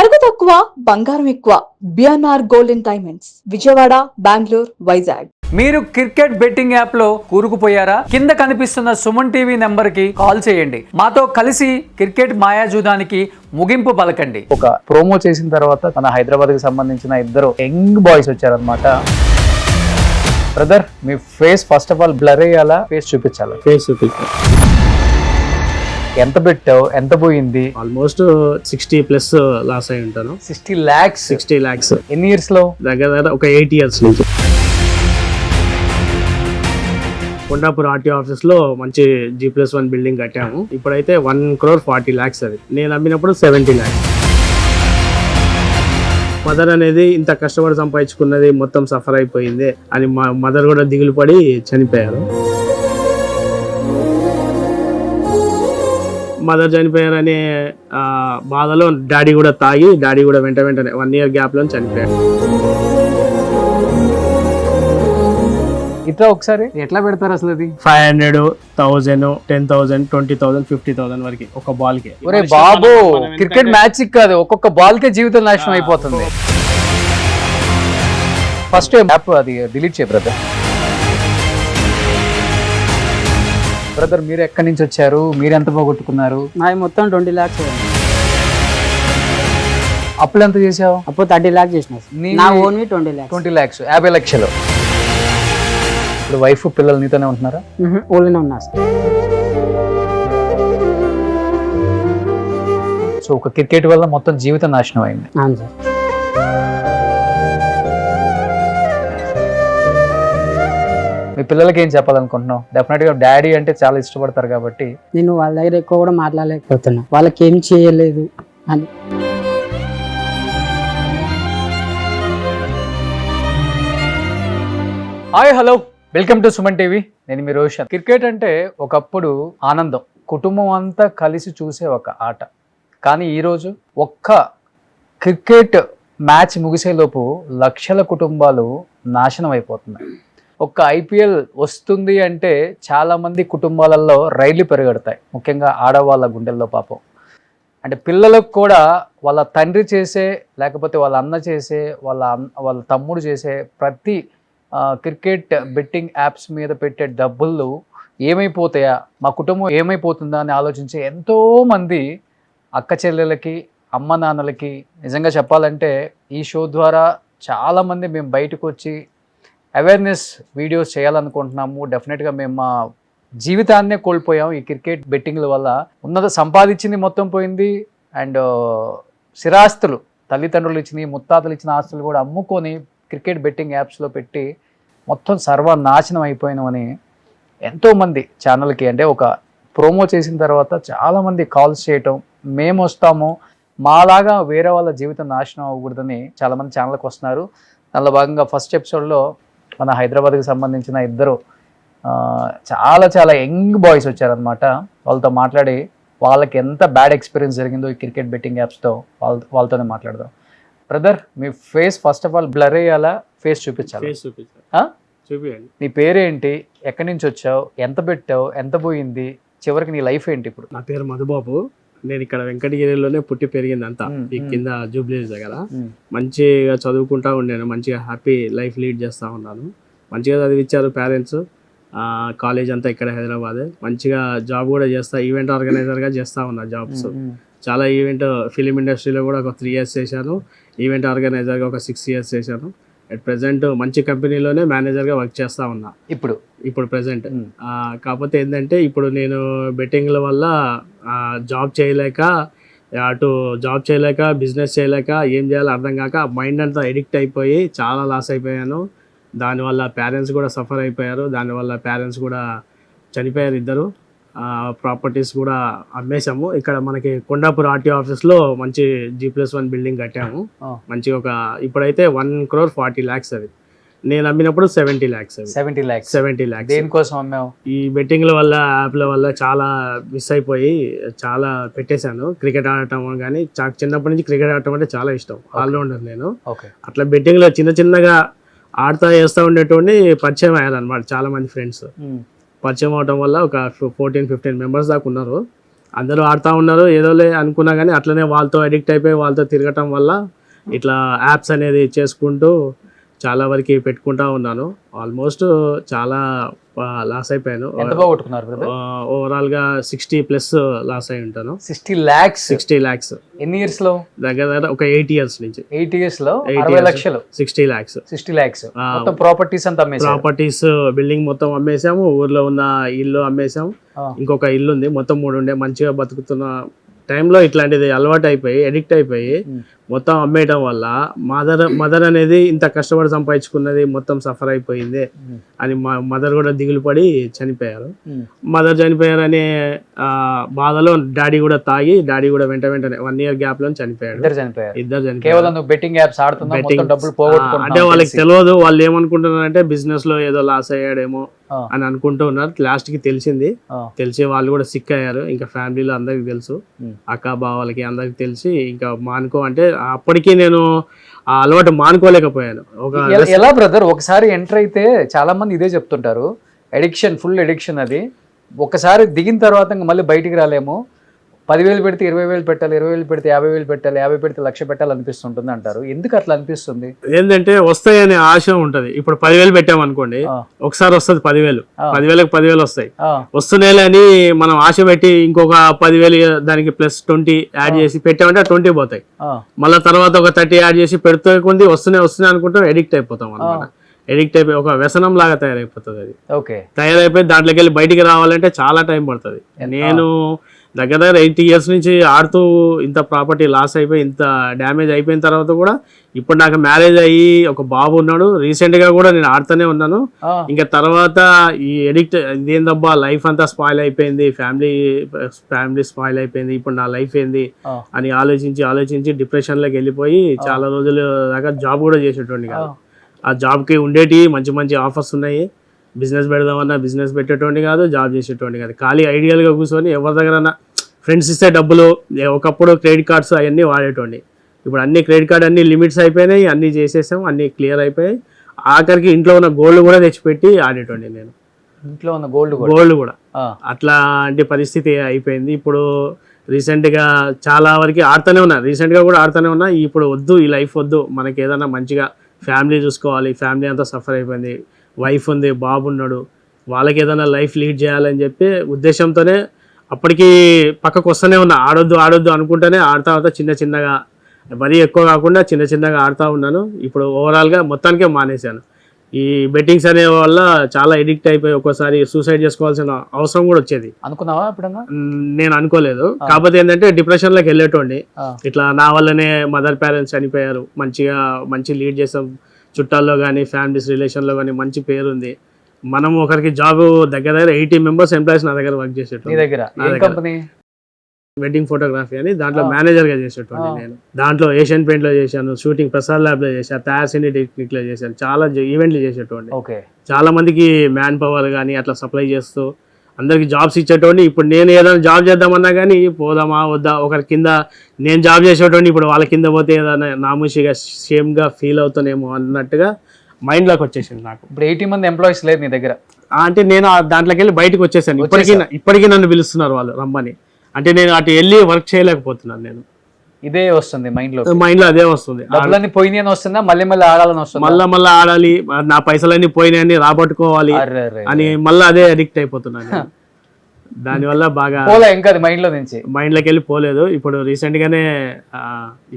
నగదు తక్కువ బంగారం ఎక్కువ. BNR golden diamonds, Vijayawada, Bengaluru, Vizag. మీరు క్రికెట్ బెట్టింగ్ యాప్ లో కూరుకుపోయారా? కింద కనిపిస్తున్న సుమన్ టీవీ నెంబర్ కి కాల్ చేయండి. మాతో కలిసి క్రికెట్ మాయాజూదానికి ముగింపు పలకండి. ఒక ప్రోమో చేసిన తర్వాత మన హైదరాబాద్ కి సంబంధించిన ఇద్దరు యంగ్ బాయ్స్ వచ్చారనమాట. బ్రదర్, మీ face first of all blur అయ్యాలా, ఫేస్ చూపించాలా? ఫేస్ చూపించాలి. ఎంత పెట్టావు, ఎంత పోయింది? ఆల్మోస్ట్ 60+ లాస్ అయి ఉంటాను. 60 lakhs. 60 lakhs ఎన్ని ఇయర్స్ లో? దగ్గర దగ్గర ఒక 8 years నుంచి. కొండాపూర్ ఆర్టీ ఆఫీస్ లో మంచి G+1 బిల్డింగ్ కట్టాము. ఇప్పుడైతే 1,40 lakhs అది. నేను అమ్మినప్పుడు 70 lakhs. మదర్ అనేది ఇంత కష్టపడి సంపాదించుకున్నది మొత్తం సఫర్ అయిపోయింది అని మా మదర్ కూడా దిగులు పడి చనిపోయారు. మదర్ చనిపోయారనే బాధలో డాడీ కూడా తాగి, డాడీ కూడా వెంటనే 1 year గ్యాప్ లో చనిపోయారు. ఇట్లా ఒకసారి ఎట్లా పెడతారు అసలు? అది 500, 1000, 10,000, 20,000, 50,000 వరకు ఒక బాల్ కి. ఒరే బాబు, క్రికెట్ మ్యాచ్ కాదు, ఒక్కొక్క బాల్ కే జీవితం నాశనం అయిపోతుంది. ఫస్ట్ యాప్ అది డిలీట్ చేయ బ్రదర్. బ్రదర్, మీరు ఎక్కడి నుంచి వచ్చారు? మీరు ఎంత పోగొట్టుకున్నారు? నాది మొత్తం 20 lakhs. అప్పులు ఎంత చేసావు? అప్పుడు 30 lakhs చేసిన. నా ఓన్లీ 20 lakhs. 20 lakhs, 50 లక్షలు. ఇప్పుడు వైఫ్ పిల్లలు నీతోనే ఉంటున్నారా? ఓన్లీనే ఉన్నా సార్. సో ఒక క్రికెట్ వల్ల మొత్తం జీవితం నాశనం అయింది. అవును సార్. మీ పిల్లలకి ఏం చెప్పాలనుకుంటున్నావు? డెఫినెట్ గా డాడీ అంటే చాలా ఇష్టపడతారు కాబట్టి. నేను వాళ్ళ దగ్గర ఎక్కువ కూడా మాట్లాడలేకపోతున్నా, వాళ్ళకి ఏం చేయలేదు అని. Hi, hello, welcome to Suman TV. నేను మీ రోషన్. క్రికెట్ అంటే ఒకప్పుడు ఆనందం, కుటుంబం అంతా కలిసి చూసే ఒక ఆట. కానీ ఈరోజు ఒక్క క్రికెట్ మ్యాచ్ ముగిసేలోపు లక్షల కుటుంబాలు నాశనం అయిపోతున్నాయి. ఒక్క IPL వస్తుంది అంటే చాలామంది కుటుంబాలలో రైళ్లు పెరగడతాయి, ముఖ్యంగా ఆడవాళ్ళ గుండెల్లో పాపం. అంటే పిల్లలకు కూడా వాళ్ళ తండ్రి చేసే, లేకపోతే వాళ్ళ అన్న చేసే, వాళ్ళ తమ్ముడు చేసే ప్రతి క్రికెట్ బెట్టింగ్ యాప్స్ మీద పెట్టే డబ్బులు ఏమైపోతాయా, మా కుటుంబం ఏమైపోతుందా అని ఆలోచించే ఎంతోమంది అక్క చెల్లెలకి, అమ్మ నాన్నలకి నిజంగా చెప్పాలంటే ఈ షో ద్వారా చాలామంది మేము బయటకు వచ్చి అవేర్నెస్ వీడియోస్ చేయాలనుకుంటున్నాము. డెఫినెట్గా మేము మా జీవితాన్నే కోల్పోయాం ఈ క్రికెట్ బెట్టింగ్ల వల్ల. ఉన్నత సంపాదించింది మొత్తం పోయింది, అండ్ స్థిరాస్తులు తల్లిదండ్రులు ఇచ్చినవి, ముత్తాతలు ఇచ్చిన ఆస్తులు కూడా అమ్ముకొని క్రికెట్ బెట్టింగ్ యాప్స్లో పెట్టి మొత్తం సర్వనాశనం అయిపోయినామని ఎంతోమంది ఛానల్కి, అంటే ఒక ప్రోమో చేసిన తర్వాత చాలామంది కాల్స్ చేయటం, మేము వస్తాము, మాలాగా వేరే వాళ్ళ జీవితం నాశనం అవ్వకూడదని చాలామంది ఛానల్కి వస్తున్నారు. దానిలో భాగంగా ఫస్ట్ ఎపిసోడ్లో మన హైదరాబాద్కి సంబంధించిన ఇద్దరు చాలా యంగ్ బాయ్స్ వచ్చారనమాట. వాళ్ళతో మాట్లాడి వాళ్ళకి ఎంత బ్యాడ్ ఎక్స్పీరియన్స్ జరిగిందో ఈ క్రికెట్ బెట్టింగ్ యాప్స్తో వాళ్ళతోనే మాట్లాడదాం. బ్రదర్, మీ face first of all blur అయ్యాలా, ఫేస్ చూపించాలి? చూపించండి. నీ పేరేంటి, ఎక్కడి నుంచి వచ్చావు, ఎంత పెట్టావు, ఎంత పోయింది, చివరికి నీ లైఫ్ ఏంటి ఇప్పుడు? నా పేరు మధుబాబు. నేను ఇక్కడ వెంకటగిరిలోనే పుట్టి పెరిగింది అంతా, ఈ కింద జూబ్లీస్ దగ్గర. మంచిగా చదువుకుంటా ఉండాను, మంచిగా హ్యాపీ లైఫ్ లీడ్ చేస్తూ ఉన్నాను. మంచిగా చదివించారు పేరెంట్స్. కాలేజ్ అంతా ఇక్కడ హైదరాబాద్. మంచిగా జాబ్ కూడా చేస్తా, ఈవెంట్ ఆర్గనైజర్గా చేస్తూ ఉన్నా జాబ్స్. చాలా ఈవెంట్ ఫిలిం ఇండస్ట్రీలో కూడా ఒక 3 years చేశాను, ఈవెంట్ ఆర్గనైజర్గా ఒక 6 years చేశాను. అట్ ప్రెసెంట్ మంచి కంపెనీలోనే మేనేజర్గా వర్క్ చేస్తూ ఉన్నా ఇప్పుడు ప్రెసెంట్. కాకపోతే ఏంటంటే ఇప్పుడు నేను బెట్టింగ్ల వల్ల జాబ్ చేయలేక బిజినెస్ చేయలేక ఏం చేయాలో అర్థం కాక మైండ్ అంతా ఎడిక్ట్ అయిపోయి చాలా లాస్ అయిపోయాను. దానివల్ల పేరెంట్స్ కూడా సఫర్ అయిపోయారు, దానివల్ల పేరెంట్స్ కూడా చనిపోయారు ఇద్దరు. ప్రాపర్టీస్ కూడా అమ్మేశాము. ఇక్కడ మనకి కొండాపూర్ ఆర్టీ ఆఫీస్ లో మంచి G+1 బిల్డింగ్ కట్టాము. మంచి ఇప్పుడైతే 1,40 lakhs అది. నేను అమ్మినప్పుడు 70 lakhs. 70 lakhs. దేనికోసం అమ్మావు? ఈ బెట్టింగ్ల వల్ల, యాప్ల వల్ల చాలా మిస్ అయిపోయి చాలా పెట్టేశాను. క్రికెట్ ఆడటం కానీ, చిన్నప్పటి నుంచి క్రికెట్ ఆడటం అంటే చాలా ఇష్టం, ఆల్రౌండర్ నేను. అట్లా బెట్టింగ్ లో చిన్నగా ఆడుతా చేస్తూ ఉండేటువంటి పరిచయం అయ్యారనమాట చాలా మంది ఫ్రెండ్స్. పరిచయం అవడం వల్ల ఒక 14-15 members దాకా ఉన్నారు. అందరూ ఆడుతూ ఉన్నారు ఏదోలే అనుకున్నా కానీ అట్లనే వాళ్ళతో అడిక్ట్ అయిపోయి వాళ్ళతో తిరగటం వల్ల ఇట్లా యాప్స్ అనేది చేసుకుంటూ చాలా వరకు పెట్టుకుంటా ఉన్నాను. ఆల్మోస్ట్ చాలా లాస్ అయిపోయాను. ఎంత పోగొట్టుకున్నారు బ్రదర్? ఓవరాల్గా 60+ లాస్ అయి ఉంటాను. 60 lakhs. 60 lakhs ఎన్ని ఇయర్స్ లో? దగ్గర ఒక 8 years నుంచి. 8 years లో 8 60 years. లక్షలు. 60 lakhs. 60 lakhs. మొత్తం ప్రాపర్టీస్ అంతా అమ్మేశారు. ప్రాపర్టీస్ బిల్డింగ్ మొత్తం అమ్మేసాము, ఊర్లో ఉన్న ఇల్లు అమ్మేసాము, ఇంకొక ఇల్లు ఉంది, మొత్తం 3 ఉండే. మంచిగా బతుకుతున్న టైంలో ఇట్లాంటిది అలవాటు అయిపోయి అడిక్ట్ అయిపోయి మొత్తం అమ్మేయటం వల్ల మదర్ అనేది ఇంత కష్టపడి సంపాదించుకున్నది మొత్తం సఫర్ అయిపోయింది అని మా మదర్ కూడా దిగులు పడి చనిపోయారు. మదర్ చనిపోయారనే బాధలో డాడీ కూడా తాగి డాడీ కూడా వెంటనే 1 year గ్యాప్ లో చనిపోయాడు. ఇద్దరు చనిపోయారు. కేవలం నువ్వు బెట్టింగ్ యాప్స్ ఆడుతున్నా, మొత్తం డబ్బులు పోగొట్టుకున్నావు. అంటే వాళ్ళకి తెలియదు, వాళ్ళు ఏమనుకుంటున్నారంటే బిజినెస్ లో ఏదో లాస్ అయ్యాడేమో అని అనుకుంటూ ఉన్నారు. లాస్ట్ కి తెలిసి వాళ్ళు కూడా సిక్ అయ్యారు. ఇంకా ఫ్యామిలీలో అందరికి తెలుసు, అక్క బావాలకి అందరికి తెలిసి ఇంకా మానుకో అంటే అప్పటికి నేను ఆ అలవాటు మానుకోలేకపోయాను. ఎలా బ్రదర్ ఒకసారి ఎంటర్ అయితే చాలా మంది ఇదే చెప్తుంటారు, అడిక్షన్, ఫుల్ అడిక్షన్. అది ఒకసారి దిగిన తర్వాత ఇంకా మళ్ళీ బయటికి రాలేము. 10,000 పెడితే 20,000 పెట్టాలి, 20,000 పెడితే 50,000 పెట్టాలి, 50 పెడితే 1,00,000 పెట్టాలి అనిపిస్తుంటుంది అంటారు. ఎందుకు అట్లా అనిపిస్తుంది? ఏంటంటే వస్తాయనే ఆశ ఉంటది. ఇప్పుడు 10,000 పెట్టామనుకోండి, ఒకసారి వస్తుంది 10,000, 10,000కి 10,000 వస్తాయి. వస్తున్నాయి అని మనం ఆశ పెట్టి ఇంకొక 10,000 దానికి +20 యాడ్ చేసి పెట్టామంటే 20 పోతాయి. మళ్ళీ తర్వాత ఒక 30 యాడ్ చేసి పెడుతూ కొంది వస్తున్నాయి అనుకుంటాం, ఎడిక్ట్ అయిపోతాం అనమాట. ఎడిక్ట్ అయిపోయి ఒక వ్యసనం లాగా తయారైపోతుంది. అది తయారైపోయి దాంట్లోకి వెళ్ళి బయటికి రావాలంటే చాలా టైం పడుతుంది. నేను దగ్గర 8 years నుంచి ఆడుతూ ఇంత ప్రాపర్టీ లాస్ అయిపోయి ఇంత డ్యామేజ్ అయిపోయిన తర్వాత కూడా ఇప్పుడు నాకు మ్యారేజ్ అయ్యి ఒక బాబు ఉన్నాడు. రీసెంట్గా కూడా నేను ఆడుతూనే ఉన్నాను. ఇంకా తర్వాత ఈ ఎడిక్ట్ ఇదేందబ్బా లైఫ్ అంతా స్పాయిల్ అయిపోయింది, ఫ్యామిలీ స్పాయిల్ అయిపోయింది, ఇప్పుడు నా లైఫ్ ఏంది అని ఆలోచించి డిప్రెషన్లోకి వెళ్ళిపోయి చాలా రోజుల దాకా జాబ్ కూడా చేసేటోండి కాదు. ఆ జాబ్కి ఉండేటి మంచి ఆఫర్స్ ఉన్నాయి. బిజినెస్ పెడదామన్నా బిజినెస్ పెట్టేటోండి కాదు, జాబ్ చేసేటోండి కాదు. ఖాళీ ఐడియల్గా కూర్చొని ఎవరి దగ్గర ఫ్రెండ్స్ ఇస్తే డబ్బులు, ఒకప్పుడు క్రెడిట్ కార్డ్స్ అవన్నీ వాడేటోండి. ఇప్పుడు అన్ని క్రెడిట్ కార్డ్ అన్ని లిమిట్స్ అయిపోయినాయి, అన్నీ చేసేసాం, అన్నీ క్లియర్ అయిపోయాయి. ఆఖరికి ఇంట్లో ఉన్న గోల్డ్ కూడా తెచ్చిపెట్టి ఆడేటోండి నేను. ఇంట్లో ఉన్న గోల్డ్ కూడా అట్లాంటి పరిస్థితి అయిపోయింది. ఇప్పుడు రీసెంట్గా చాలా వరకు ఆడుతూనే ఉన్నా, రీసెంట్గా కూడా ఆడుతూనే ఉన్నా. ఇప్పుడు వద్దు, ఈ లైఫ్ వద్దు, మనకి ఏదైనా మంచిగా ఫ్యామిలీ చూసుకోవాలి, ఫ్యామిలీ అంతా సఫర్ అయిపోయింది, వైఫ్ ఉంది, బాబు ఉన్నాడు, వాళ్ళకి ఏదైనా లైఫ్ లీడ్ చేయాలని చెప్పి ఉద్దేశంతోనే అప్పటికి పక్కకు వస్తూనే ఉన్నా. ఆడొద్దు అనుకుంటేనే ఆడుతా చిన్నగా, మరీ ఎక్కువ కాకుండా చిన్నగా ఆడుతూ ఉన్నాను. ఇప్పుడు ఓవరాల్గా మొత్తానికే మానేశాను. ఈ బెట్టింగ్స్ అనే వల్ల చాలా ఎడిక్ట్ అయిపోయి ఒక్కోసారి సూసైడ్ చేసుకోవాల్సిన అవసరం కూడా వచ్చేది. అనుకున్నావా ఎప్పుడన్నా? నేను అనుకోలేదు. కాకపోతే ఏంటంటే డిప్రెషన్లోకి వెళ్ళేటోండి. ఇట్లా నా వల్లనే మదర్ పేరెంట్స్ చనిపోయారు, మంచి లీడ్ చేసాం, చుట్టాల్లో కానీ ఫ్యామిలీస్ రిలేషన్లో కానీ మంచి పేరు ఉంది. మనం ఒకరికి జాబ్ దగ్గర 80 members ఎంప్లాయీస్ నా దగ్గర వర్క్ చేసేటోండి. వెడ్డింగ్ ఫోటోగ్రఫీ అని దాంట్లో మేనేజర్గా చేసేటోండి నేను. దాంట్లో ఏషియన్ పెయింట్లో చేశాను, షూటింగ్ ప్రసాద్ ల్యాబ్లో చేశాను, తయారు సినీ టెక్నిక్లో చేశాను, చాలా ఈవెంట్లు చేసేటోండి. చాలా మందికి మ్యాన్ పవర్ కానీ అట్లా సప్లై చేస్తూ అందరికి జాబ్స్ ఇచ్చేటోండి. ఇప్పుడు నేను ఏదైనా జాబ్ చేద్దామన్నా కానీ పోదామా వద్దా, ఒకరి కింద నేను జాబ్ చేసేటోండి, ఇప్పుడు వాళ్ళ కింద పోతే ఏదైనా నామూషిగా షేమ్గా ఫీల్ అవుతానేమో అన్నట్టుగా మైండ్లోకి వచ్చేసింది నాకు. ఇప్పుడు 80 మంది ఎంప్లాయీస్ లేదు నీ దగ్గర అంటే నేను దాంట్లోకి వెళ్ళి బయటకు వచ్చేసాను. ఇప్పటికీ నన్ను పిలుస్తున్నారు వాళ్ళు రమ్మని. అంటే నేను అటు వెళ్ళి వర్క్ చేయలేకపోతున్నాను. నేను ఇదే వస్తుంది మైండ్ లో అదే వస్తుంది. డబ్బులన్నీ పోయినాయి అని వస్తుందా, మళ్ళీ ఆడాలని వస్తుంది, మళ్ళీ ఆడాలి, నా పైసలన్నీ పోయినాయని రాబట్టుకోవాలి అని మళ్ళీ అదే అడిక్ట్ అయిపోతున్నాను. దానివల్ల బాగా ఇంకా మైండ్ లోకి వెళ్ళి పోలేదు. ఇప్పుడు రీసెంట్ గానే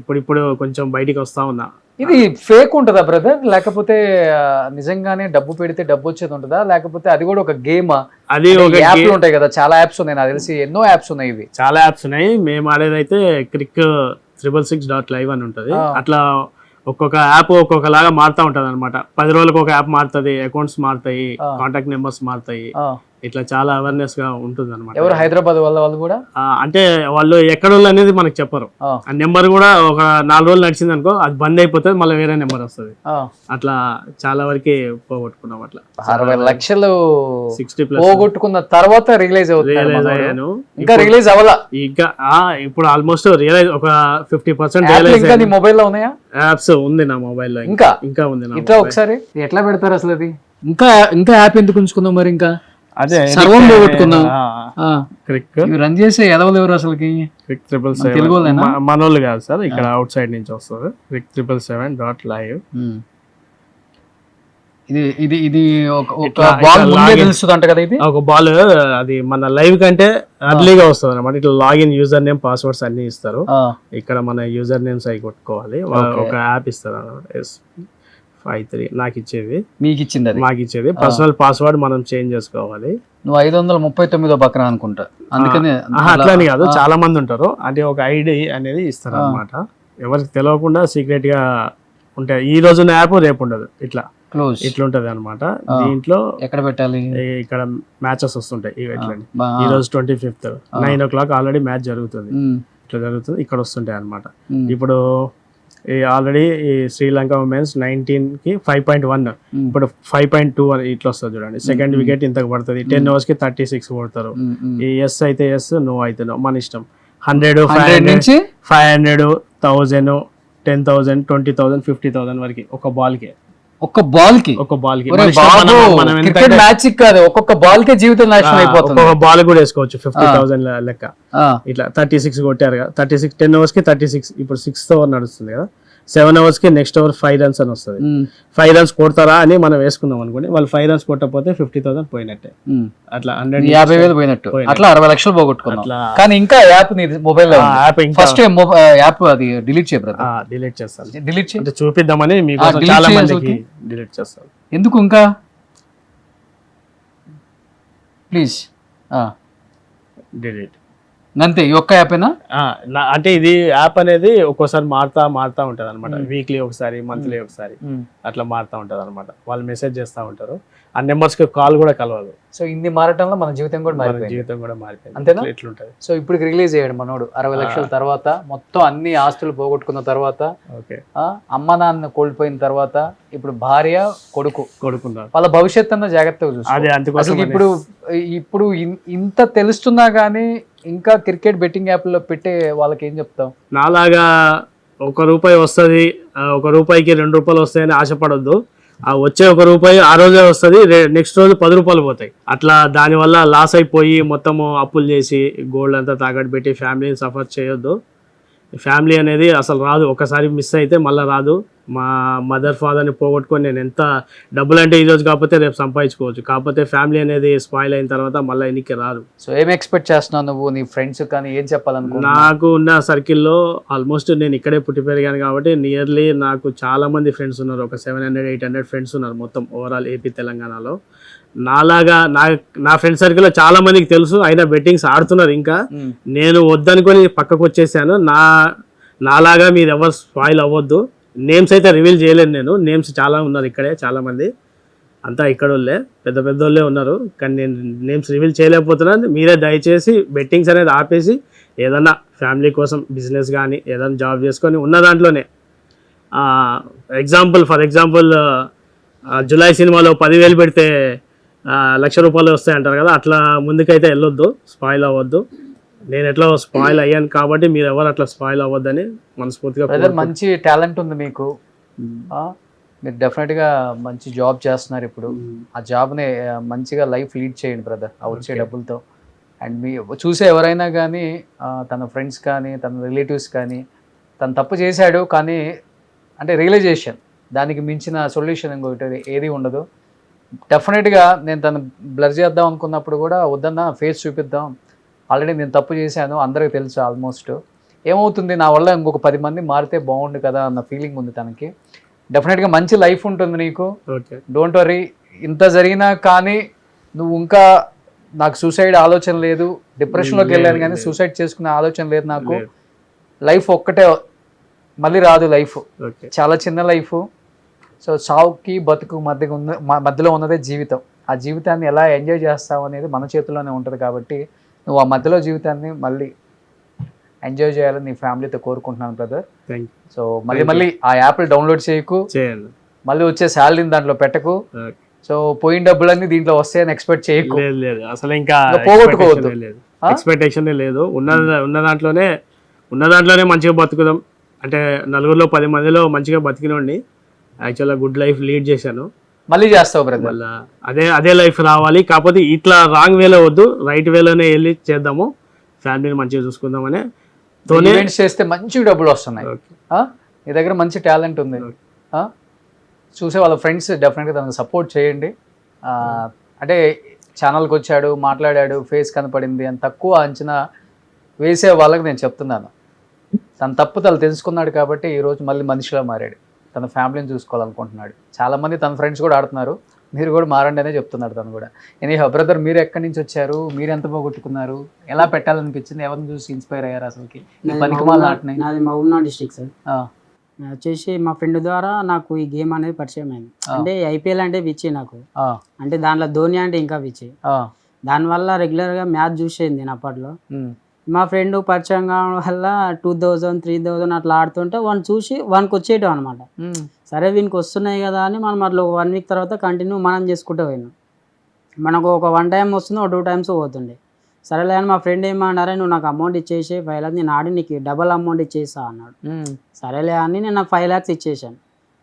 ఇప్పుడు కొంచెం బయటికి వస్తా ఉన్నా. ఇది ఫేక్ ఉంటుందా బ్రదర్, లేకపోతే నిజంగానే డబ్బు పెడితే డబ్బు వచ్చేది ఉంటుందా, లేకపోతే అది కూడా ఒక గేమ్? అది ఒక యాప్లు ఉంటాయి కదా, చాలా యాప్స్ ఉన్నాయి, నాకు తెలిసి ఎన్నో యాప్స్ ఉన్నాయి. ఇవి చాలా యాప్స్ ఉన్నాయి. మేము ఆడేదైతే క్రిక్ 666.live అని ఉంటుంది. అట్లా ఒక్కొక్క యాప్ ఒక్కొక్కలాగా మారుతూ ఉంటుంది అనమాట. 10 రోజులకు ఒక యాప్ మారుతుంది, అకౌంట్స్ మారుతాయి, కాంటాక్ట్ నెంబర్స్ మారుతాయి, ఇట్లా చాలా అవేర్నెస్ గా ఉంటుంది అనమాట. ఎవరు హైదరాబాద్ వాళ్ళు కూడా అంటే వాళ్ళు ఎక్కడ అనేది మనకు చెప్పరు. ఆ నెంబర్ కూడా ఒక 4 రోజులు నడిచింది అనుకో, అది బంద్ అయిపోతుంది, మళ్ళీ వేరే నెంబర్ వస్తుంది. అట్లా చాలా వరకు పోగొట్టుకున్నాం. అట్లా 60 లక్షలు 60+ పోగొట్టుకున్న తర్వాత రియలైజ్ అయ్యాను. ఇంకా రిలీజ్ అవ్వాలా? ఇంకా ఇప్పుడు ఆల్మోస్ట్ రియలైజ్ ఒక 50% రియలైజ్. మొబైల్ లో ఉన్నాయా యాప్స్? ఉంది నా మొబైల్లో, ఇంకా ఉంది. ఇట్లా ఒకసారి ఎట్లా పెడతారు అసలు? అది ఇంకా యాప్ ఎందుకు ఉంచుకుందాం మరి? ఇంకా అదే సర్వం పోగొట్టుకున్నాం. క్రిక్ ఇవి రన్ చేసే ఎదవలు ఎవరు అసలుకి? క్రిక్ 777 తెలుగు వాళ్ళేనా? మనోళ్ళు కాదు సార్, ఇక్కడ అవుట్ సైడ్ నుంచి వస్తారు. Crick 777.live. ఇది ఇది ఇది ఒక ఇట్లా బాల్ ముందే login. తెలుస్తుంది అంట కదా ఇది. ఒక బాల్ అది మన లైవ్ కంటే అర్లీగా వస్తుంది అనమాట. ఇట్లా లాగిన్ యూజర్ నేమ్ పాస్వర్డ్స్ అన్ని ఇస్తారు. ఇక్కడ మన యూజర్ నేమ్స్ అవి కొట్టుకోవాలి. ఒక యాప్ ఇస్తారు అనమాట, S53 నాకు ఇచ్చేది, మీకు ఇచ్చింది అది. మాకు ఇచ్చేది. పర్సనల్ పాస్వర్డ్ మనం చేంజ్ చేసుకోవాలి. నువ్వు 539 పక్కన అనుకుంటా, అందుకనే అట్లా అని కాదు, చాలా మంది ఉంటారు. అంటే ఒక ఐడి అనేది ఇస్తారు అనమాట, ఎవరికి తెలియకుండా సీక్రెట్ గా ఉంటాయి. ఈ రోజు యాప్ రేపు ఉండదు, ఇట్లా క్లోజ్ ఇట్లా ఉంటది అనమాట. దీంట్లో ఎక్కడ పెట్టాలి? ఇక్కడ మ్యాచెస్ వస్తుంటాయి. ఈ రోజు 25th 9 o'clock ఆల్రెడీ మ్యాచ్ జరుగుతుంది. ఇట్లా జరుగుతుంది, ఇక్కడ వస్తుంటాయి అనమాట. ఇప్పుడు ఆల్రెడీ ఈ శ్రీలంక ఉమెన్స్ 19 కి 5.1, ఇప్పుడు 5.2 అని ఇట్లా వస్తుంది చూడండి. సెకండ్ వికెట్ ఇంతకు పడుతుంది. 10 overs కి 36 కొడతారు. ఈ ఎస్ అయితే ఎస్, నో అయితే నో, మన ఇష్టం. 100, 500, 1000, 10,000, 20,000, 50,000 వరకు ఒక బాల్ కి. ఒక్క బాల్ కి? ఒక బాల్ కి క్రికెట్ మ్యాచ్ కాదు, ఒక్కొక్క బాల్ కే జీవితం నాశనం అయిపోతుంది. ఒక బాల్ కూడా వేసుకోవచ్చు 50,000 లెక్క. ఇట్లా 36 కొట్టారు కదా, 36 10 overs కి 36. ఇప్పుడు 6th over నడుస్తుంది కదా, 7 overs కి నెక్స్ట్ ఓవర్ 5 runs అని వస్తుంది. 5 runs కొడతారా అని మనం వేసుకుందాం అనుకోండి. వాళ్ళు 5 runs కొట్టకపోతే 50,000 పోయినట్టే. అట్లా 50,000 పోయినట్టు. అట్లా 60 లక్షలు పోగొట్టుకున్నాం. కానీ ఇంకా యాప్ నీ మొబైల్ ఫస్ట్ యాప్ అది డిలీట్ చేయబడదు. డిలీట్ చేస్తాను. డిలీట్ అంటే చూపిద్దామని మీకు చాలా మందికి డిలీట్ చేస్తాను. ఎందుకు ఇంకా ప్లీజ్ డిలీట్ అంతే. ఈ ఒక్క యాప్ అంటే ఇది యాప్ అనేది ఒక్కోసారి మారుతా ఉంటది అనమాట. వీక్లీ ఒకసారి, మంత్లీ ఒకసారి అట్లా మారుతా ఉంటది అనమాట. వాళ్ళు మెసేజ్ చేస్తా ఉంటారు. ఆ నెంబర్స్ కి కాల్ కూడా కలవదు. సో ఇన్ని మారటంలో మన జీవితం కూడా మారిపోయింది. అంతేనా? ఎట్లుంటది. సో ఇప్పుడు రిలీజ్ అయ్యాడు మనోడు 60 లక్షల తర్వాత, మొత్తం అన్ని ఆస్తులు పోగొట్టుకున్న తర్వాత, అమ్మ నాన్న కోల్పోయిన తర్వాత, ఇప్పుడు భార్య కొడుకున్నారు. వాళ్ళ భవిష్యత్తు అన్న జాగ్రత్తగా చూసుకో. అసలు ఇప్పుడు ఇంత తెలుస్తున్నా గానీ ఇంకా క్రికెట్ బెట్టింగ్ యాప్ లో పెట్టే వాళ్ళకి ఏం చెప్తావు? నాలాగా ₹1 వస్తుంది, ₹1కి ₹2 వస్తాయని ఆశపడొద్దు. ఆ వచ్చే ₹1 ఆ రోజే వస్తుంది, నెక్స్ట్ రోజు ₹10 పోతాయి. అట్లా దానివల్ల లాస్ అయిపోయి మొత్తము అప్పులు చేసి గోల్డ్ అంతా తాకట్టు పెట్టి ఫ్యామిలీని సఫర్ చేయొద్దు. ఫ్యామిలీ అనేది అసలు రాదు, ఒకసారి మిస్ అయితే మళ్ళీ రాదు. మా మదర్ ఫాదర్ని పోగొట్టుకొని నేను ఎంత డబ్బులు అంటే ఈరోజు కాకపోతే రేపు సంపాదించుకోవచ్చు, కాకపోతే ఫ్యామిలీ అనేది స్పాయిల్ అయిన తర్వాత మళ్ళీ ఎన్నికి రాదు. సో ఏం ఎక్స్పెక్ట్ చేస్తున్నావు నువ్వు, నీ ఫ్రెండ్స్ కానీ ఏం చెప్పాలనుకో? నాకు ఉన్న సర్కిల్లో ఆల్మోస్ట్ నేను ఇక్కడే పుట్టి పెరిగాను కాబట్టి నియర్లీ నాకు చాలా మంది ఫ్రెండ్స్ ఉన్నారు. ఒక 700-800 ఫ్రెండ్స్ ఉన్నారు మొత్తం ఓవరాల్ ఏపీ తెలంగాణలో. నాలాగా నా ఫ్రెండ్ సర్కిల్లో చాలా మందికి తెలుసు, అయినా బెట్టింగ్స్ ఆడుతున్నారు. ఇంకా నేను వద్దనుకొని పక్కకు వచ్చేసాను. నాలాగా మీరు ఎవరు స్పాయిల్ అవ్వద్దు. నేమ్స్ అయితే రివీల్ చేయలేను నేను. నేమ్స్ చాలా ఉన్నారు ఇక్కడే, చాలా మంది అంతా ఇక్కడ వాళ్ళే, పెద్ద వాళ్ళే ఉన్నారు. కానీ నేను నేమ్స్ రివీల్ చేయలేకపోతున్నాను. మీరే దయచేసి బెట్టింగ్స్ అనేది ఆపేసి ఏదన్నా ఫ్యామిలీ కోసం బిజినెస్ కానీ ఏదైనా జాబ్ చేసుకొని ఉన్న దాంట్లోనే, ఫర్ ఎగ్జాంపుల్ జులై సినిమాలో 10,000 పెడితే ₹1,00,000 వస్తాయి అంటారు కదా, అట్లా ముందుకైతే వెళ్ళొద్దు, స్పాయిల్ అవ్వద్దు. నేను ఎట్లా స్పాయిల్ అయ్యాను కాబట్టి మీరు ఎవరు అట్లా స్పాయిల్ అవ్వద్దని మనస్ఫూర్తిగా. మంచి టాలెంట్ ఉంది మీకు, మీరు డెఫినెట్గా మంచి జాబ్ చేస్తున్నారు ఇప్పుడు. ఆ జాబ్ని మంచిగా లైఫ్ లీడ్ చేయండి బ్రదర్, ఆ వచ్చే డబ్బులతో. అండ్ మీ చూసే ఎవరైనా కానీ తన ఫ్రెండ్స్ కానీ తన రిలేటివ్స్ కానీ తను తప్పు చేశాడు కానీ అంటే రియలైజేషన్, దానికి మించిన సొల్యూషన్ ఇంకొకటి ఏది ఉండదు. డెఫినెట్గా నేను తను బ్లర్ చేద్దాం అనుకున్నప్పుడు కూడా వద్దన్నా ఫేస్ చూపిద్దాం, ఆల్రెడీ నేను తప్పు చేశాను అందరికీ తెలుసు. ఆల్మోస్ట్ ఏమవుతుంది నా వల్ల ఇంకొక 10 మంది మారితే బాగుండు కదా అన్న ఫీలింగ్ ఉంది తనకి. డెఫినెట్గా మంచి లైఫ్ ఉంటుంది నీకు, డోంట్ వరీ. ఇంత జరిగినా కానీ నువ్వు ఇంకా నాకు సూసైడ్ ఆలోచన లేదు, డిప్రెషన్లోకి వెళ్ళాను కానీ సూసైడ్ చేసుకునే ఆలోచన లేదు నాకు. లైఫ్ ఒక్కటే, మళ్ళీ రాదు లైఫ్, చాలా చిన్న లైఫ్. సో చావుకి బతుకు మధ్యలో ఉన్నదే జీవితం. ఆ జీవితాన్ని ఎలా ఎంజాయ్ చేస్తావు అనేది మన చేతుల్లోనే ఉంటుంది. కాబట్టి నువ్వు ఆ మధ్యలో జీవితాన్ని మళ్ళీ ఎంజాయ్ చేయాలని నీ ఫ్యామిలీతో కోరుకుంటున్నాను బ్రదర్. సో మళ్ళీ ఆ యాప్లు డౌన్లోడ్ చేయకు, మళ్ళీ వచ్చే శాలరీని దాంట్లో పెట్టకు. సో పోయిన డబ్బులన్నీ దీంట్లో వస్తాయని ఎక్స్పెక్ట్ చేయకు, అసలు ఇంకా పోగొట్టుకోవద్దు. ఎక్స్పెక్టేషన్ లేదు. ఉన్న దాంట్లోనే మంచిగా బతుకుదాం. అంటే 4 10 మందిలో మంచిగా బతికినోడిని, యాక్చువల్గా గుడ్ లైఫ్ లీడ్ చేశాను. మళ్ళీ చేస్తావు బ్రదర్. మళ్ళా అదే లైఫ్ రావాలి, కాకపోతే ఇట్లా రాంగ్ వేలో వద్దు, రైట్ వేలోనే వెళ్ళి చేద్దాము, ఫ్యామిలీని మంచిగా చూసుకుందామనే ఈవెంట్స్ చేస్తే మంచి డబ్బులు వస్తున్నాయి. నీ దగ్గర మంచి టాలెంట్ ఉంది. చూసే వాళ్ళ ఫ్రెండ్స్ డెఫినెట్గా తనకు సపోర్ట్ చేయండి. అంటే ఛానల్కి వచ్చాడు, మాట్లాడాడు, ఫేస్ కనపడింది అని తక్కువ అంచనా వేసే వాళ్ళకి నేను చెప్తున్నాను, తన తప్పు తను తెలుసుకున్నాడు కాబట్టి ఈరోజు మళ్ళీ మనిషిలా మారాడు, తన ఫ్యామిలీని చూసుకోవాలనుకుంటున్నాడు. చాలామంది తన ఫ్రెండ్స్ కూడా ఆడుతున్నారు, మీరు కూడా మారండి అనే చెప్తున్నాడు తను కూడా. ఎనీహౌ బ్రదర్, మీరు ఎక్కడి నుంచి వచ్చారు, మీరు ఎంత పోగొట్టుకున్నారు, ఎలా పెట్టాలనిపించింది, ఎవరిని చూసి ఇన్స్పైర్ అయ్యారు అసలుకి ఈ పనికి మాల ఆటని? నాది మహబూబ్నగర్ డిస్ట్రిక్ట్ సార్. వచ్చేసి మా ఫ్రెండ్ ద్వారా నాకు ఈ గేమ్ అనేది పరిచయం అయింది. అంటే ఐపీఎల్ అంటే పిచ్చి నాకు, అంటే దాంట్లో ధోని అంటే ఇంకా పిచ్చి. దానివల్ల రెగ్యులర్గా మ్యాచ్ చూసేది నేను అప్పట్లో. మా ఫ్రెండ్ పరిచయం కావడం వల్ల 2000, 3000 అట్లా ఆడుతుంటే వాడిని చూసి వానికి వచ్చేయటం అనమాట. సరే వీనికి వస్తున్నాయి కదా అని మనం అట్లా 1 వీక్ తర్వాత కంటిన్యూ మనం చేసుకుంటూ పోయినాం. మనకు ఒక 1 టైం వస్తుంది, ఒక 2 టైమ్స్ పోతుండే. సరేలే అని మా ఫ్రెండ్ ఏమన్నారే, నువ్వు నాకు అమౌంట్ ఇచ్చేసి 5 lakhs నేను ఆడి నీకు డబల్ అమౌంట్ ఇచ్చేస్తా అన్నాడు. సరేలే అని నేను నాకు 5 lakhs ఇచ్చేసాను.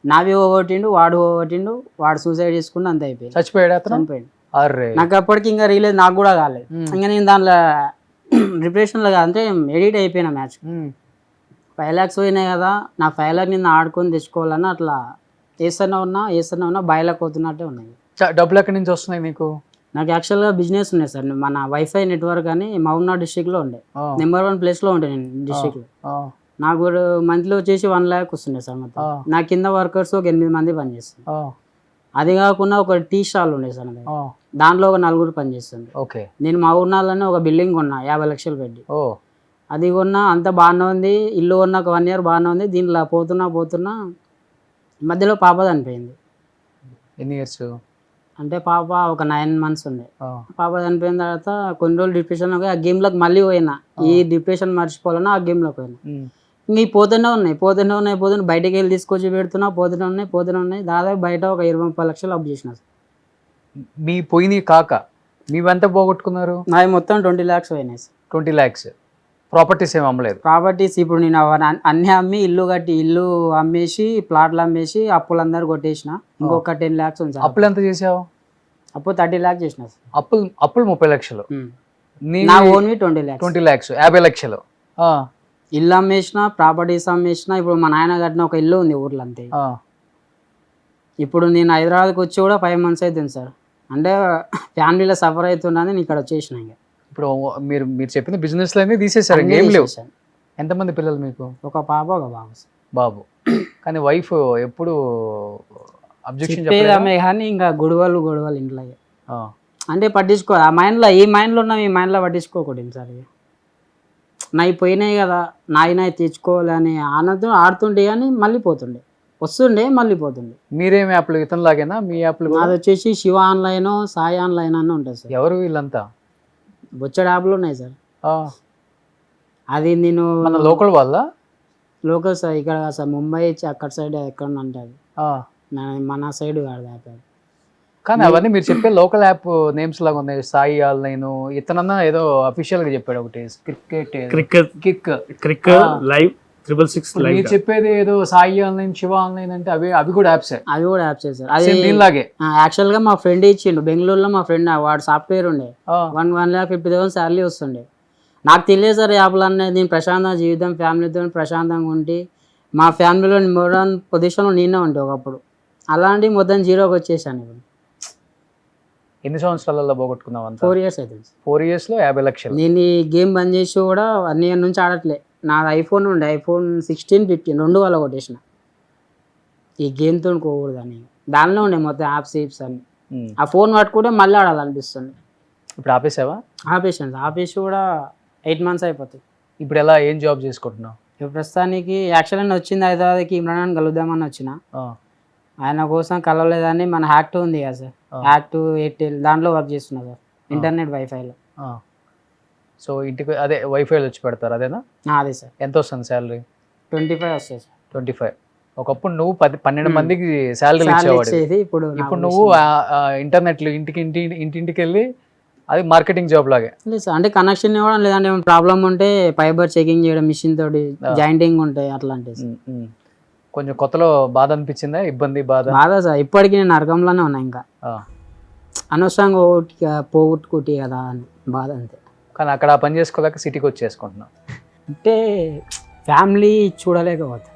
నావి ఓగొట్టిండు, వాడు ఓగొట్టిండు, వాడు సూసైడ్ చేసుకుని అంత అయిపోయింది, చనిపోయాడు. నాకు అప్పటికి ఇంకా రియలైజ్ నాకు కూడా కాలేదు. ఇంకా నేను దాంట్లో ప్రిపరేషన్లో అంటే ఎడిట్ అయిపోయిన మ్యాచ్. 5 lakhs పోయినాయి కదా, నా 5 lakhs నిన్ను ఆడుకొని తెచ్చుకోవాలని అట్లా వేస్తూనే ఉన్నా బయలకు పోతున్నట్టే ఉన్నాయి. డబ్బులు ఎక్కడి నుంచి వస్తున్నాయి నీకు? నాకు యాక్చువల్గా బిజినెస్ ఉన్నాయి సార్, మన వైఫై నెట్వర్క్ అని మహబూబ్నగర్ డిస్ట్రిక్ట్లో ఉండే, నెంబర్ 1 ప్లేస్లో ఉండే నేను డిస్ట్రిక్ట్లో. నాకు మంత్లీ వచ్చేసి 1 lakh వస్తుండే సార్ మొత్తం. నా కింద వర్కర్స్ ఒక 8 మంది పనిచేస్తుంది. అది కాకుండా ఒక టీ స్టాల్ ఉండే సార్, దాంట్లో ఒక 4 పనిచేస్తుంది. నేను మా ఊర్నాలోనే ఒక బిల్డింగ్ కొన్నా 50 లక్షలు పెట్టి. అది కొన్నా, అంత బాగానే ఉంది, ఇల్లు కొన్నా ఒక 1 year బాగానే ఉంది. దీంట్లో పోతున్నా మధ్యలో పాప చనిపోయింది. ఎన్ని ఇయర్స్ అంటే పాప ఒక 9 months ఉండే. పాప చనిపోయిన తర్వాత కొన్ని రోజులు డిప్రెషన్ ఆ గేమ్లోకి మళ్ళీ పోయినా. ఈ డిప్రెషన్ మర్చిపోవాలన్నా ఆ గేమ్లోకి పోయినా. ఇంక పోతూనే ఉన్నాయి బయటకు వెళ్ళి తీసుకొచ్చి పెడుతున్నా, పోతూనే ఉన్నాయి. దాదాపు బయట ఒక 20-30 లక్షలు అప్పు చేసిన. మీ పోయినాయి కాక మీవెంత పోగొట్టుకున్నారు? నావి మొత్తం 20 lakhs పోయినాయి. 20 lakhs. ప్రాపర్టీస్ ఏమి అమ్మలేదు? ప్రాపర్టీస్ ఇప్పుడు నేను అన్నీ అమ్మి ఇల్లు అమ్మేసి ప్లాట్లు అమ్మేసి అప్పులందరూ కొట్టేసిన. ఇంకొక 10 lakhs ఉంది. అప్పులు ఎంత చేసావు? అప్పు 30 lakhs చేసిన. అప్పులు 30 లక్షలు. నా ఓన్వి 20 lakhs. 20 lakhs 50 లక్షలు. ఇల్లు అమ్మేసిన, ప్రాపర్టీస్ అమ్మేసిన. ఇప్పుడు మా నాయన కట్టిన ఒక ఇల్లు ఉంది ఊర్లో అంతే. ఇప్పుడు నేను హైదరాబాద్కి వచ్చి కూడా 5 months అవుతుంది సార్. అంటే ఫ్యామిలీలో సఫర్ అవుతున్నాను, నేను ఇక్కడ వచ్చేసిన. ఇంకా ఇప్పుడు మీరు చెప్పిన బిజినెస్ లన్నీ తీసేసారు, ఏం లేవు. ఎంతమంది పిల్లలు మీకు? ఒక పాప ఒక బాబు. కానీ వైఫ్ ఎప్పుడు అబ్జెక్షన్ చెప్పేదామే కానీ ఇంకా గొడవలు ఇంట్లో అంటే పట్టించుకో. ఆ మైండ్లో ఈ మైండ్లో ఉన్నాం, ఈ మైండ్లో పట్టించుకోకూడదు సార్. నాయి పోయినాయి కదా, నాయి తెచ్చుకోవాలని ఆనందం ఆడుతుండే కానీ మళ్ళీ పోతుండే, వస్తుండే మళ్ళీ పోతుండే. మీరేమి యాప్లు ఇతనిలాగేనా? మీ యాప్లు? అది వచ్చేసి శివ ఆన్లైన్, సాయి ఆన్లైన్ అని ఉంటుంది సార్. ఎవరు వీళ్ళంతా? బొచ్చడి యాప్లు ఉన్నాయి సార్. అది నేను మన లోకల్ వాళ్ళ? లోకల్ సార్, ఇక్కడ సార్ ముంబై అక్కడ సైడ్ ఎక్కడ ఉంటుంది, మన సైడ్ కాదు యాప్. కానీ అవన్నీ మీరు చెప్పే లోకల్ యాప్ నేమ్స్ లాగా ఉన్నాయి. సాయి ఆన్లైన్, ఇతనన్నా ఏదో అఫీషియల్ గా చెప్పాడు ఒకటి, క్రిక్ లైవ్ 666 లైవ్. మీరు చెప్పేది ఏదో సాయి ఆన్లైన్, శివ ఆన్లైన్ అంటే అవి కూడా యాప్సే? అవి కూడా యాప్సే సార్. అది దీనిలాగే యాక్చువల్ గా మా ఫ్రెండ్ ఇచ్చిండు బెంగళూరులో. మా ఫ్రెండ్ వాడు సాఫ్ట్వేర్ ఉండే, 1,50,000 శాలరీ వస్తుండే. నాకు తెలియదు సార్ యాప్లు అనేది. నేను ప్రశాంతంగా జీవితం ఫ్యామిలీతో ప్రశాంతంగా ఉండి, మా ఫ్యామిలీలో మోడర్న్ పొజిషన్లో నేనే ఉంటే ఒకప్పుడు. అలాంటి మొత్తం జీరోకి వచ్చేసాను. ఇప్పుడు ఎన్ని సంవత్సరాలలో పోగొట్టుకున్నావు? 4 years అవుతుంది. 4 years లో 50 లక్షలు. నేను ఈ గేమ్ బంద్ చేసి కూడా 1 year నుంచి ఆడట్లే. నాది ఐఫోన్ ఉండే, iPhone 16, 15 2 వల్ల కొట్టేసిన. ఈ గేమ్తో కోకూడదని దానిలో ఉండే మొత్తం యాప్స్ అని. ఆ ఫోన్ పట్టుకుంటే మళ్ళీ ఆడాలనిపిస్తుంది. ఇప్పుడు ఆపేసావా? ఆపేసి కూడా 8 months అయిపోతుంది. ఇప్పుడు ఎలా, ఏం జాబ్ చేసుకుంటున్నావు? ఇప్పుడు ప్రస్తుతానికి యాక్చువల్గా వచ్చింది హైదరాబాద్కి, ఇమ్రాన్ కలుద్దామని వచ్చిన. ఆయన కోసం కలవలేదని మన హ్యాక్ట్ ఉంది కదా సార్, హ్యాక్ట్ ఎయిర్టెల్ దాంట్లో వర్క్ చేస్తున్నా సార్, ఇంటర్నెట్ వైఫైలో. సో ఇంటికి అదే వైఫైలో వచ్చి పెడతారు అదేనా? అదే సార్. ఎంత వస్తుంది శాలరీ? 25 వస్తాయి సార్. 25. ఒకప్పుడు నువ్వు 12 మందికి శాలరీ ఇచ్చేవాడు. ఇప్పుడు నువ్వు ఇంటర్నెట్లో ఇంటింటికి వెళ్ళి అది మార్కెటింగ్ జాబ్ లాగే. లేదు సార్, అంటే కనెక్షన్ ఇవ్వడం, లేదంటే ప్రాబ్లం ఉంటే ఫైబర్ చెకింగ్ చేయడం, మిషన్ తోటి జాయింటింగ్ ఉంటాయి అట్లాంటివి. కొంచెం కొత్తలో బాధ అనిపించిందా? ఇబ్బంది బాధ? బాధ సార్, ఇప్పటికీ నేను నరకంలోనే ఉన్నా. ఇంకా ఆ. అనవసరంగా పోగొట్టుకుంటే కదా అని బాధ అంతే. కానీ అక్కడ ఆ పని చేసుకోలేక సిటీకి వచ్చేసుకుంటున్నాం. అంటే ఫ్యామిలీ చూడలేకపోతా,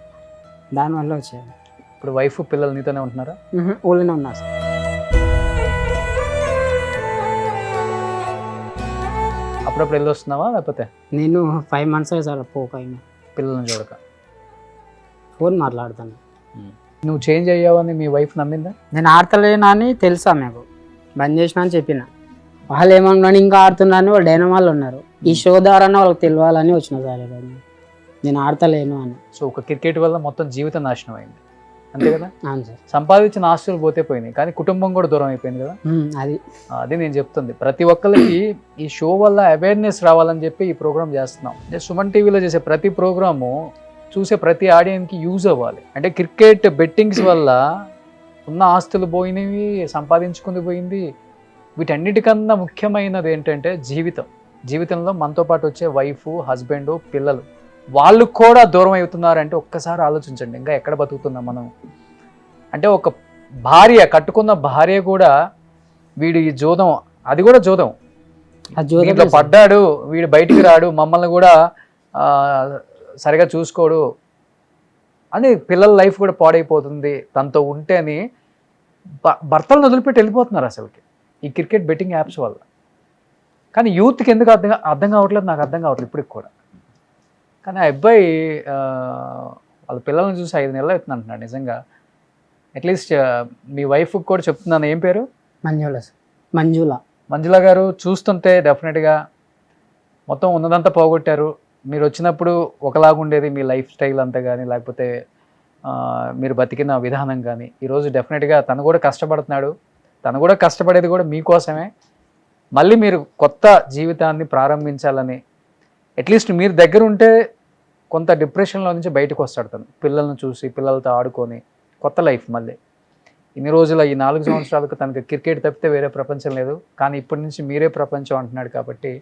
దానివల్ల వచ్చేది. ఇప్పుడు వైఫ్ పిల్లలు నీతోనే ఉంటున్నారా? ఊళ్ళోనే ఉన్నా సార్. అప్పుడప్పుడు వెళ్ళి వస్తున్నావా లేకపోతే? నేను 5 months సార్ పోక పిల్లల్ని చూడక ఫోన్ మాట్లాడతాను. నువ్వు చేంజ్ అయ్యావని మీ వైఫ్ నమ్మిందా? నేను ఆడతలేనా అని తెలుసా మీకు, బంద్ చేసిన అని చెప్పిన. వాళ్ళు ఏమన్నా ఇంకా ఆడుతున్నారని వాళ్ళు డైనమాలు ఉన్నారు. ఈ షో ద్వారా వాళ్ళకి తెలియాలని వచ్చిన సార్ నేను ఆడతలేను అని. సో ఒక క్రికెట్ వల్ల మొత్తం జీవితం నాశనం అయింది, అంతే కదా? అవును సార్. సంపాదించిన ఆస్తులు పోతే పోయినాయి, కానీ కుటుంబం కూడా దూరం అయిపోయింది కదా. అది నేను చెప్తుంది. ప్రతి ఒక్కరికి ఈ షో వల్ల అవేర్నెస్ రావాలని చెప్పి ఈ ప్రోగ్రామ్ చేస్తున్నాం. సుమన్ టీవీలో చేసే ప్రతి ప్రోగ్రాము చూసే ప్రతి ఆడియన్స్కి యూజ్ అవ్వాలి. అంటే క్రికెట్ బెట్టింగ్స్ వల్ల ఉన్న ఆస్తులు పోయినవి, సంపాదించుకుంది పోయింది. వీటన్నిటికన్నా ముఖ్యమైనది ఏంటంటే జీవితంలో మనతో పాటు వచ్చే వైఫ్, హస్బెండ్, పిల్లలు, వాళ్ళు కూడా దూరం అవుతున్నారంటే ఒక్కసారి ఆలోచించండి, ఇంకా ఎక్కడ బతుకుతున్నాం మనం. అంటే ఒక భార్య, కట్టుకున్న భార్య కూడా వీడి జోదం, అది కూడా జోదం, దీంట్లో పడ్డాడు, వీడు బయటికి రాడు, మమ్మల్ని కూడా సరిగా చూసుకోడు అని పిల్లల లైఫ్ కూడా పాడైపోతుంది తనతో ఉంటే అని భర్తలను వదిలిపెట్టి వెళ్ళిపోతున్నారు అసలుకి ఈ క్రికెట్ బెట్టింగ్ యాప్స్ వల్ల. కానీ యూత్కి ఎందుకు అర్థం కావట్లేదు, నాకు అర్థం కావట్లేదు ఇప్పటికి కూడా. కానీ ఆ అబ్బాయి వాళ్ళ పిల్లల్ని చూసి 5 నెలలు అవుతుంది అంటున్నాడు. నిజంగా అట్లీస్ట్ మీ వైఫ్కి కూడా చెప్తున్నాను, ఏం పేరు? మంజుల గారు. చూస్తుంటే డెఫినెట్గా మొత్తం ఉన్నదంతా పోగొట్టారు. మీరు వచ్చినప్పుడు ఒకలాగుండేది మీ లైఫ్ స్టైల్ అంతా కానీ, లేకపోతే మీరు బతికిన విధానం కానీ. ఈరోజు డెఫినెట్గా తను కూడా కష్టపడుతున్నాడు, తను కూడా కష్టపడేది కూడా మీకోసమే. మళ్ళీ మీరు కొత్త జీవితాన్ని ప్రారంభించాలని, అట్లీస్ట్ మీరు దగ్గర ఉంటే కొంత డిప్రెషన్లో నుంచి బయటకు వస్తాడు తను. పిల్లల్ని చూసి, పిల్లలతో ఆడుకొని కొత్త లైఫ్ మళ్ళీ. ఇన్ని రోజుల ఈ 4 సంవత్సరాలకు తనకి క్రికెట్ తప్పితే వేరే ప్రపంచం లేదు. కానీ ఇప్పటి నుంచి మీరే ప్రపంచం అంటున్నాడు. కాబట్టి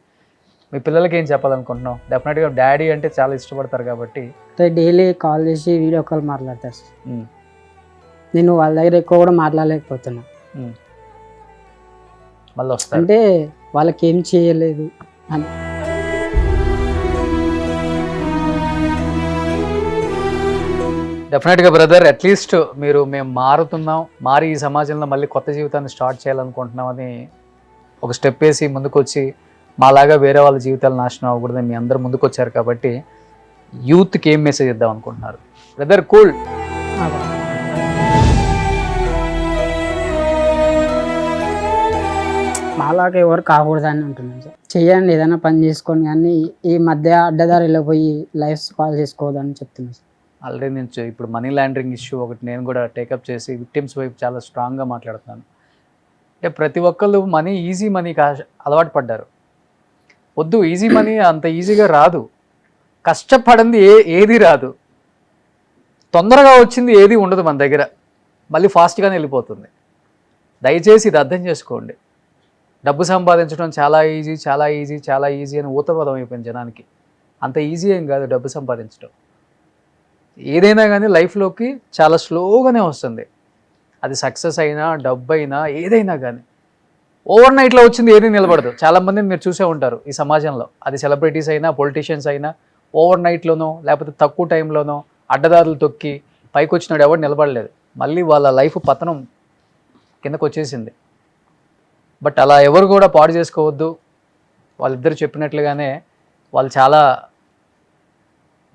మీ పిల్లలకి ఏం చెప్పాలనుకుంటున్నాం? డెఫినెట్గా డాడీ అంటే చాలా ఇష్టపడతారు కాబట్టి డైలీ కాల్ చేసి వీడియో కాల్ మాట్లాడతారు. నేను వాళ్ళ దగ్గర ఎక్కువ కూడా మాట్లాడలేకపోతున్నా. మళ్ళీ వస్తారు అంటే వాళ్ళకి ఏం చేయలేదు అని. డెఫినెట్గా బ్రదర్, అట్లీస్ట్ మేము మారి ఈ సమాజంలో మళ్ళీ కొత్త జీవితాన్ని స్టార్ట్ చేయాలనుకుంటున్నామని ఒక స్టెప్ వేసి ముందుకు వచ్చి, మాలాగా వేరే వాళ్ళ జీవితాలు నాశనం అవ్వకూడదని మీ అందరూ ముందుకు వచ్చారు. కాబట్టి యూత్కి ఏం మెసేజ్ ఇద్దాం అనుకుంటున్నారు బ్రదర్? కూల్. మాలాగా ఎవరు కాకూడదని అంటున్నాను సార్. చెయ్యండి, ఏదైనా పని చేసుకొని, కానీ ఈ మధ్య అడ్డదారిలో పోయి లైఫ్ స్పాయిల్ చేసుకోవద్దని చెప్తున్నాను సార్. ఆల్రెడీ నేను ఇప్పుడు మనీ లాండరింగ్ ఇష్యూ ఒకటి నేను కూడా టేకప్ చేసి విక్టిమ్స్ వైపు చాలా స్ట్రాంగ్గా మాట్లాడుతున్నాను. అంటే ప్రతి ఒక్కళ్ళు ఈజీ మనీకి అలవాటు పడ్డారు. వద్దు, ఈజీ మనీ అంత ఈజీగా రాదు. కష్టపడింది ఏది రాదు. తొందరగా వచ్చింది ఏది ఉండదు మన దగ్గర, మళ్ళీ ఫాస్ట్గానే వెళ్ళిపోతుంది. దయచేసి ఇది అర్థం చేసుకోండి. డబ్బు సంపాదించడం చాలా ఈజీ అని ఊతపదం అయిపోయింది జనానికి. అంత ఈజీ ఏం కాదు డబ్బు సంపాదించడం. ఏదైనా కానీ లైఫ్లోకి చాలా స్లోగానే వస్తుంది. అది సక్సెస్ అయినా, డబ్బు అయినా, ఏదైనా కానీ ఓవర్ నైట్లో వచ్చింది ఏది నిలబడదు. చాలామందిని మీరు చూసే ఉంటారు ఈ సమాజంలో. అది సెలబ్రిటీస్ అయినా, పొలిటీషియన్స్ అయినా, ఓవర్ నైట్లోనో లేకపోతే తక్కువ టైంలోనో అడ్డదారులు తొక్కి పైకి వచ్చినాడు ఎవరు నిలబడలేదు. మళ్ళీ వాళ్ళ లైఫ్ పతనం కిందకు వచ్చేసింది. బట్ అలా ఎవరు కూడా పాడు చేసుకోవద్దు. వాళ్ళిద్దరు చెప్పినట్లుగానే వాళ్ళు చాలా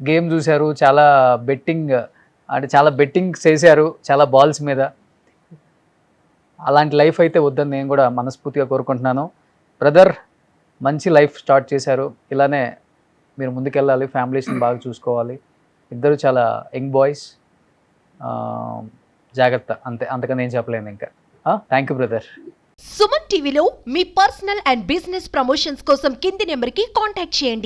గేమ్ చూశారు, చాలా బెట్టింగ్ చేశారు, చాలా బాల్స్ మీద. అలాంటి లైఫ్ అయితే వద్దని నేను కూడా మనస్ఫూర్తిగా కోరుకుంటున్నాను. బ్రదర్, మంచి లైఫ్ స్టార్ట్ చేశారు. ఇలానే మీరు ముందుకెళ్ళాలి, ఫ్యామిలీస్ని బాగా చూసుకోవాలి. ఇద్దరు చాలా యంగ్ బాయ్స్. జాగ్రత్త, అంతకని నేను చెప్పలేను ఇంకా. Thank you brother. సుమన్ టీవీలో మీ పర్సనల్ అండ్ బిజినెస్ ప్రమోషన్స్ కోసం కింది నెంబర్కి కాంటాక్ట్ చేయండి.